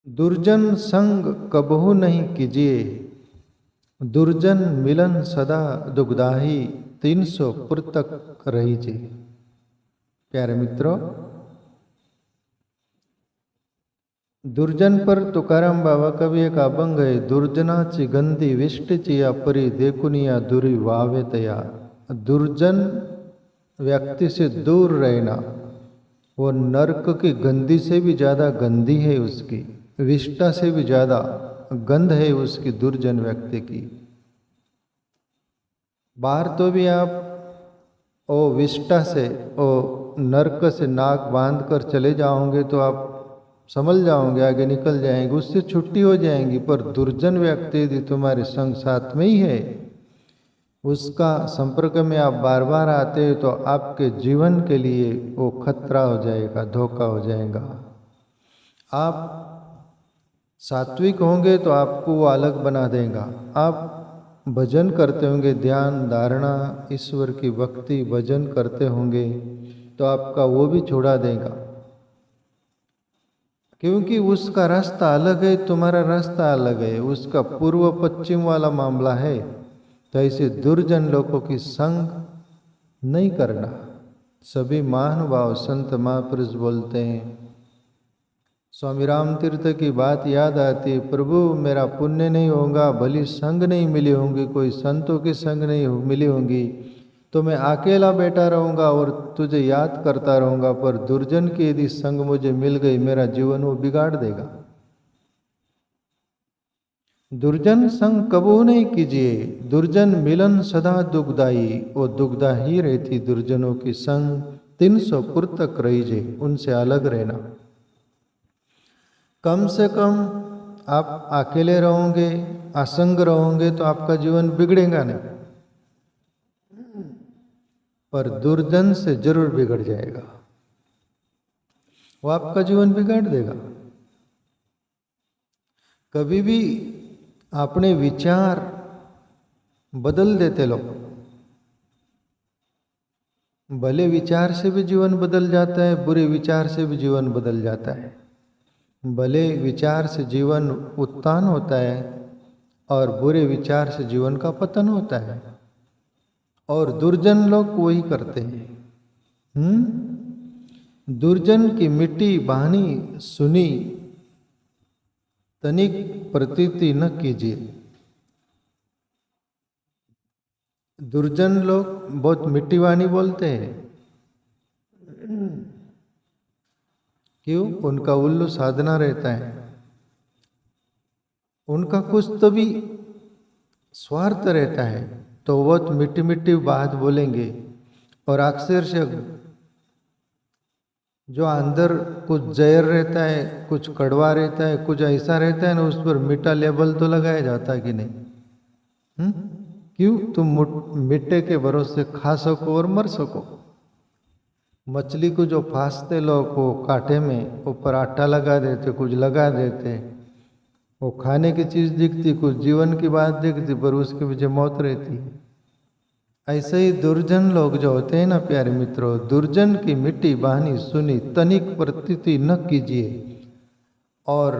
दुर्जन संग कबहु नहीं कीजिए, दुर्जन मिलन सदा दुखदाही, 300 पुर तक रहीजे। प्यारे मित्रों, दुर्जन पर तुकाराम बाबा का भी एक अभंग है। दुर्जनाची गंधी विष्टची या परी, देखुनिया दुरी वावे तया। दुर्जन व्यक्ति से दूर रहना, वो नरक की गंधी से भी ज्यादा गंदी है उसकी, विष्टा से भी ज्यादा गंध है उसकी दुर्जन व्यक्ति की। बाहर तो भी आप ओ विष्टा से ओ नरक से नाक बांध कर चले जाओगे तो आप संभल जाओगे, आगे निकल जाएंगे, उससे छुट्टी हो जाएंगी। पर दुर्जन व्यक्ति यदि तुम्हारे संग साथ में ही है, उसका संपर्क में आप बार बार आते हो तो आपके जीवन के लिए वो खतरा हो जाएगा, धोखा हो जाएगा। आप सात्विक होंगे तो आपको वो अलग बना देगा। आप भजन करते होंगे, ध्यान धारणा ईश्वर की भक्ति भजन करते होंगे तो आपका वो भी छुड़ा देगा, क्योंकि उसका रास्ता अलग है, तुम्हारा रास्ता अलग है, उसका पूर्व पश्चिम वाला मामला है। तो ऐसे दुर्जन लोगों की संग नहीं करना। सभी महानुभाव संत महापुरुष बोलते हैं। स्वामी राम तीर्थ की बात याद आती है, प्रभु मेरा पुण्य नहीं होगा, भली संग नहीं मिली होंगी, कोई संतों की संग नहीं मिली होंगी, तो मैं अकेला बैठा रहूँगा और तुझे याद करता रहूँगा। पर दुर्जन की यदि संग मुझे मिल गई, मेरा जीवन वो बिगाड़ देगा। दुर्जन संग कबू नहीं कीजिए, दुर्जन मिलन सदा दुखदाई। वो दुखदाही रहती दुर्जनों की संग, 300 पुर तक रहीजे, उनसे अलग रहना। कम से कम आप अकेले रहोगे, असंग रहोगे तो आपका जीवन बिगड़ेगा नहीं, पर दुर्जन से जरूर बिगड़ जाएगा, वो आपका जीवन बिगाड़ देगा। कभी भी अपने विचार बदल देते लोग, भले विचार से भी जीवन बदल जाता है, बुरे विचार से भी जीवन बदल जाता है। भले विचार से जीवन उत्थान होता है और बुरे विचार से जीवन का पतन होता है, और दुर्जन लोग वही करते हैं। दुर्जन की मिट्टी बहानी सुनी, तनिक प्रतीति न कीजिए। दुर्जन लोग बहुत मिट्टी वाणी बोलते हैं। क्यों? उनका उल्लू साधना रहता है, उनका कुछ तो भी स्वार्थ रहता है, तो बहुत मिट्टी मिट्टी बात बोलेंगे। और अक्सर से जो अंदर कुछ जहर रहता है, कुछ कड़वा रहता है, कुछ ऐसा रहता है ना, उस पर मीठा लेबल तो लगाया जाता है कि नहीं? क्यों? तुम मिट्टे के भरोसे खा सको और मर सको। मछली को जो फांसते लोग को कांटे में ऊपर आटा लगा देते, कुछ लगा देते, वो खाने की चीज दिखती, कुछ जीवन की बात दिखती, पर उसके पीछे मौत रहती है। ऐसे ही दुर्जन लोग जो होते हैं ना प्यारे मित्रों, दुर्जन की मिट्टी बहानी सुनी, तनिक प्रतीति न कीजिए। और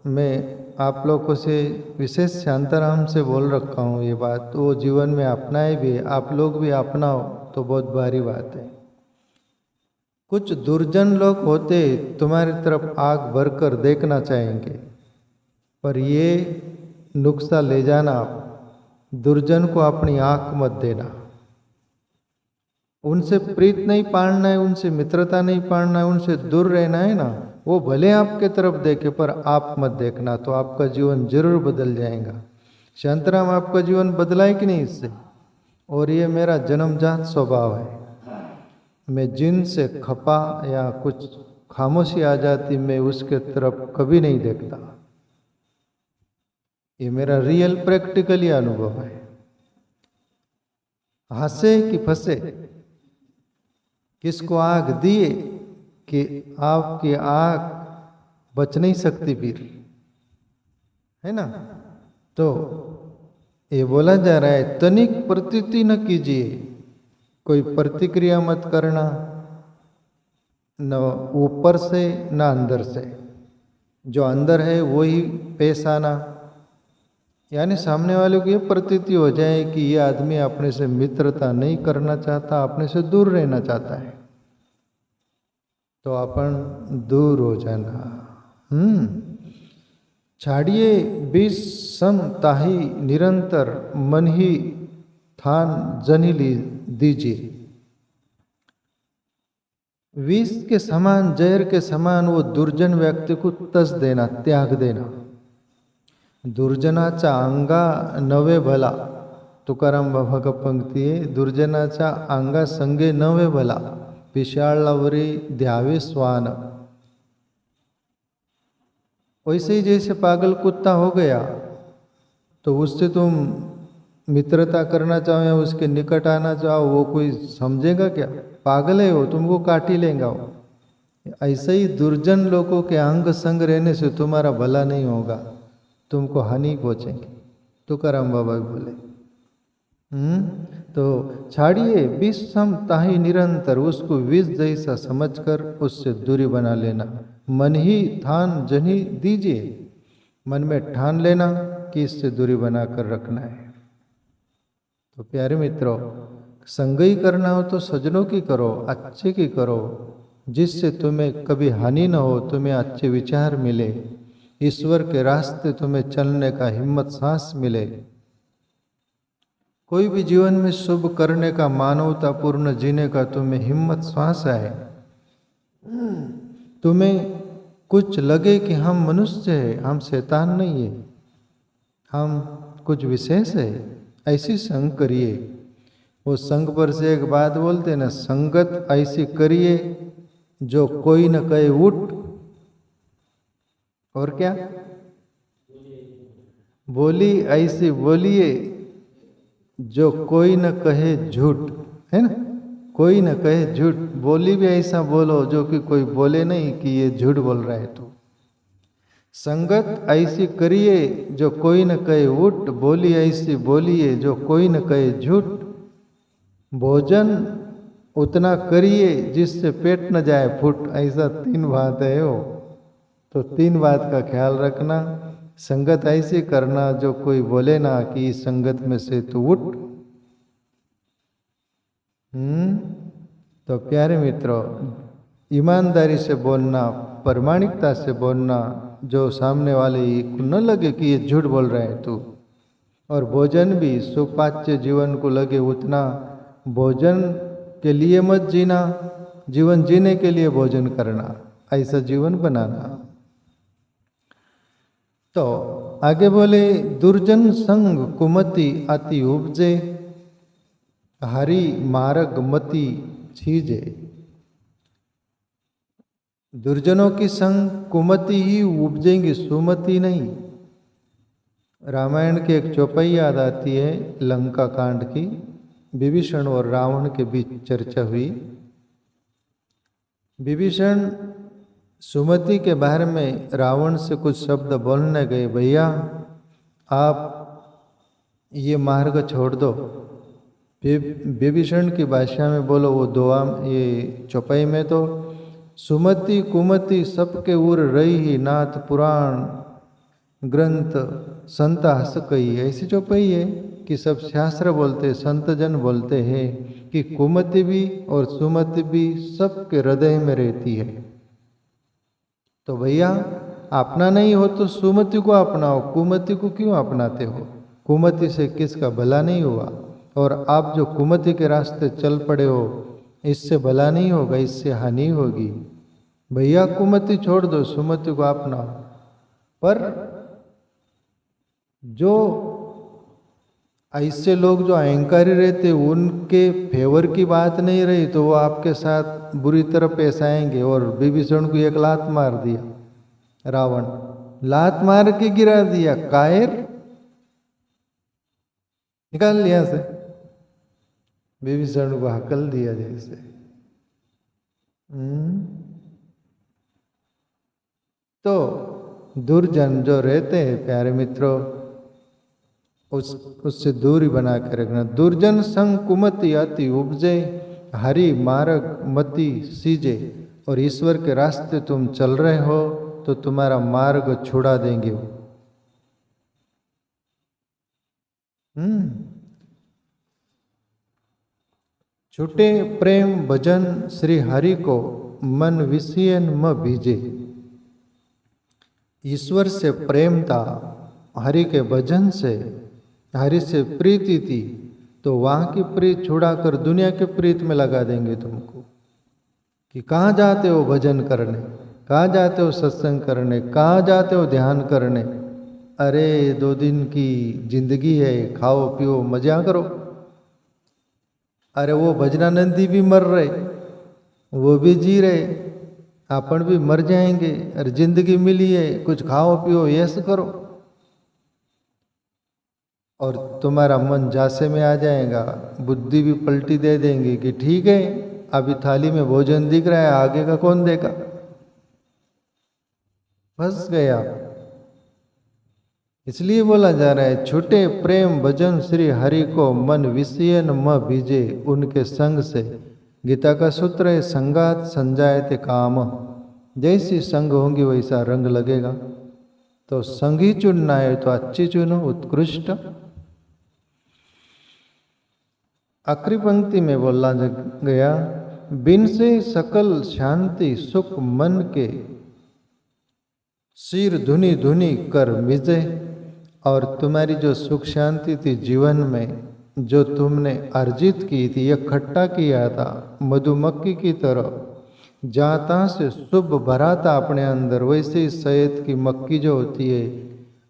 मैं आप लोगों से विशेष शांताराम से बोल रखा हूँ ये बात, वो जीवन में अपनाए भी, आप लोग भी अपनाओ तो बहुत भारी बात है। कुछ दुर्जन लोग होते तुम्हारी तरफ आग भरकर देखना चाहेंगे, पर ये नुक्सा ले जाना, दुर्जन को अपनी आंख मत देना। उनसे प्रीत नहीं पालना है, उनसे मित्रता नहीं पालना है, उनसे दूर रहना है ना। वो भले आपके तरफ देखे पर आप मत देखना, तो आपका जीवन जरूर बदल जाएगा। शांताराम आपका जीवन बदला है कि नहीं इससे? और ये मेरा जन्मजात स्वभाव है। मैं जिनसे खपा या कुछ खामोशी आ जाती, मैं उसके तरफ कभी नहीं देखता। ये मेरा रियल प्रैक्टिकली अनुभव है। हंसे कि फंसे, किसको आग दिए कि आपकी आग बच नहीं सकती फिर, है ना? तो ये बोला जा रहा है, तनिक प्रतीति न कीजिए, कोई प्रतिक्रिया मत करना, न ऊपर से न अंदर से। जो अंदर है वो ही पेश आना, यानी सामने वाले को ये प्रतीति हो जाए कि ये आदमी अपने से मित्रता नहीं करना चाहता, अपने से दूर रहना चाहता है, तो अपन दूर हो जाना। छाड़िए विष सम ताही निरंतर, मन ही थान जनी दीजिए। विष के समान, जहर के समान वो दुर्जन व्यक्ति को तस देना, त्याग देना। दुर्जनाचा अंगा नवे भला, तुकाराम बाबा का पंक्ति है, दुर्जनाचा अंगा संगे नवे भला, पिशाळावरी द्यावे स्वान। वैसे ही जैसे पागल कुत्ता हो गया तो उससे तुम मित्रता करना चाहो या उसके निकट आना चाहो, वो कोई समझेगा क्या? पागल है वो, तुमको काट ही लेगा वो। ऐसे ही दुर्जन लोगों के अंग संग रहने से तुम्हारा भला नहीं होगा, तुमको हानि पहुंचेंगे, तुकाराम बाबा बोले। तो छाड़िए विष सम ताही निरंतर, उसको विष जैसा समझकर उससे दूरी बना लेना। मन ही ठान जनी दीजिए, मन में ठान लेना कि इससे दूरी बनाकर रखना है। तो प्यारे मित्रों, संगई करना हो तो सज्जनों की करो, अच्छे की करो, जिससे तुम्हें कभी हानि न हो, तुम्हें अच्छे विचार मिले, ईश्वर के रास्ते तुम्हें चलने का हिम्मत सांस मिले। कोई भी जीवन में शुभ करने का, मानवतापूर्ण जीने का तुम्हें हिम्मत श्वास आए, तुम्हें कुछ लगे कि हम मनुष्य है, हम शैतान नहीं है, हम कुछ विशेष है, ऐसी संग करिए। वो संग पर से एक बात बोलते हैं ना, संगत ऐसी करिए जो कोई न कहे उठ, और क्या बोली ऐसी बोलिए जो कोई न कहे झूठ, है ना, कोई न कहे झूठ। बोली भी ऐसा बोलो जो कि कोई बोले नहीं कि ये झूठ बोल रहा है तू। संगत ऐसी करिए जो कोई न कहे उठ, बोली ऐसी बोलिए जो कोई न कहे झूठ। भोजन उतना करिए जिससे पेट न जाए फुट, ऐसा 3 बात है वो। तो 3 बात का ख्याल रखना। संगत ऐसी करना जो कोई बोले ना कि इस संगत में से तू उठ। तो प्यारे मित्रों, ईमानदारी से बोलना, प्रामाणिकता से बोलना, जो सामने वाले को न लगे कि ये झूठ बोल रहा है तू। और भोजन भी सुपाच्य जीवन को लगे उतना भोजन के लिए मत जीना, जीवन जीने के लिए भोजन करना, ऐसा जीवन बनाना। तो आगे बोले, दुर्जन संग कुमति अति उपजे, हरि मार्ग मति छीजे। दुर्जनों की संग कुमति ही उपजेंगी, सुमति नहीं। रामायण की एक चौपाई याद आती है, लंका कांड की। विभीषण और रावण के बीच चर्चा हुई। विभीषण सुमति के बारे में रावण से कुछ शब्द बोलने गए, भैया आप ये मार्ग छोड़ दो। विभीषण की भाषा में बोलो, वो दोआ ये चौपाई में तो सुमति कुमति सबके उर रही ही, नाथ पुराण ग्रंथ संत हस कही। ऐसी चौपाई है कि सब शास्त्र बोलते, संत जन बोलते हैं कि कुमति भी और सुमति भी सबके हृदय में रहती है। तो भैया अपना नहीं हो तो सुमति को अपनाओ, कुमति को क्यों अपनाते हो? कुमति से किसका भला नहीं हुआ, और आप जो कुमति के रास्ते चल पड़े हो, इससे भला नहीं होगा, इससे हानि होगी। भैया कुमति छोड़ दो, सुमति को अपनाओ। पर जो ऐसे लोग जो अहंकारी रहते, उनके फेवर की बात नहीं रही तो वो आपके साथ बुरी तरह पेश आएंगे। और विभीषण को एक लात मार दिया रावण, लात मार के गिरा दिया, कायर निकाल लिया से, विभीषण को हकल दिया जैसे। तो दुर्जन जो रहते हैं प्यारे मित्रों, उससे दूरी बना के रखना। दुर्जन संग कुमति अति उपजे, हरि मार्ग मति सीजे। और ईश्वर के रास्ते तुम चल रहे हो तो तुम्हारा मार्ग छुड़ा देंगे वो। छूटे प्रेम भजन श्री हरि को, मन विषयन म भीजे। ईश्वर से प्रेम था, हरि के भजन से, हरि से प्रीति थी, तो वहाँ की प्रीत छुड़ाकर दुनिया के प्रीत में लगा देंगे तुमको। कि कहाँ जाते हो भजन करने, कहाँ जाते हो सत्संग करने, कहाँ जाते हो ध्यान करने। अरे 2 दिन की जिंदगी है, खाओ पियो मजा करो। अरे वो भजनानंदी भी मर रहे, वो भी जी रहे, अपन भी मर जाएंगे। अरे जिंदगी मिली है, कुछ खाओ पियो यश करो। और तुम्हारा मन जासे में आ जाएगा, बुद्धि भी पलटी दे देंगे कि ठीक है अभी थाली में भोजन दिख रहा है, आगे का कौन देगा। फंस गया। इसलिए बोला जा रहा है, छूटे प्रेम भजन श्री हरि को, मन विषयन म भीजे उनके संग से। गीता का सूत्र है, संगात संजायते काम। जैसी संग होंगी वैसा रंग लगेगा। तो संग ही चुनना है तो अच्छी चुनो, उत्कृष्ट। आखिरी पंक्ति में बोला गया, बिन से सकल शांति सुख मन के, सिर धुनी धुनी कर मिजे। और तुम्हारी जो सुख शांति थी जीवन में, जो तुमने अर्जित की थी, इकट्ठा किया था मधुमक्खी की तरह, जाता से शुभ भरा था अपने अंदर, वैसे ही शहद की मक्खी जो होती है,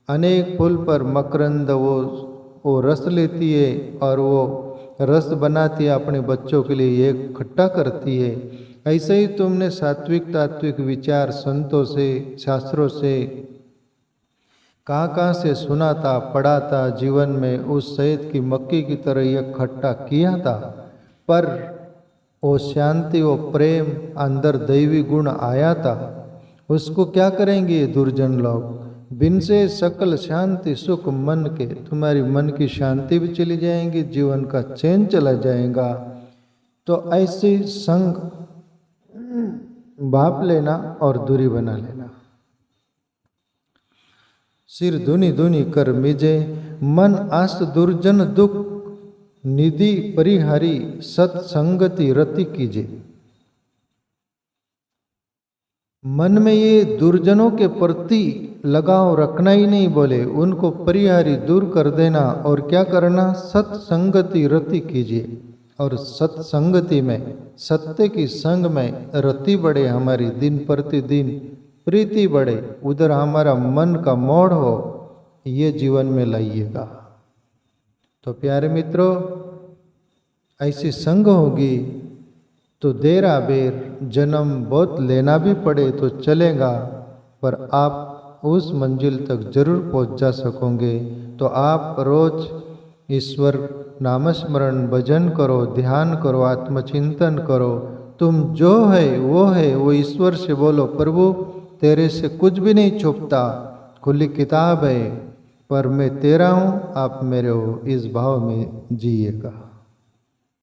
अनेक फूल पर मकरंद वो रस लेती है और वो रस बनाती है अपने बच्चों के लिए, ये इकट्ठा करती है। ऐसे ही तुमने सात्विक तात्विक विचार संतों से, शास्त्रों से, कहाँ से सुना था, पढ़ा था, जीवन में उस शहद की मक्खी की तरह इकट्ठा किया था। पर वो शांति, वो प्रेम, अंदर दैवी गुण आया था, उसको क्या करेंगे दुर्जन लोग। बिन से सकल शांति सुख मन के, तुम्हारी मन की शांति भी चली जाएंगी, जीवन का चैन चला जाएगा। तो ऐसे संग बाप लेना और दूरी बना लेना। सिर धुनी धुनी कर मिजे, मन आस दुर्जन दुख निधि परिहारी, सत्संगति रति कीजे। मन में ये दुर्जनों के प्रति लगाव रखना ही नहीं बोले, उनको परिहारी दूर कर देना। और क्या करना, सत्संगति रति कीजिए। और सत्संगति में, सत्य की संग में रति बढ़े हमारी, दिन प्रतिदिन प्रीति बढ़े, उधर हमारा मन का मोड़ हो, ये जीवन में लाइएगा। तो प्यारे मित्रों, ऐसी संग होगी तो देरा बेर जन्म बहुत लेना भी पड़े तो चलेगा, पर आप उस मंजिल तक जरूर पहुंच जा सकोगे। तो आप रोज ईश्वर नामस्मरण भजन करो, ध्यान करो, आत्मचिंतन करो। तुम जो है वो ईश्वर से बोलो, प्रभु तेरे से कुछ भी नहीं छुपता, खुली किताब है, पर मैं तेरा हूँ, आप मेरे हो, इस भाव में जिएगा।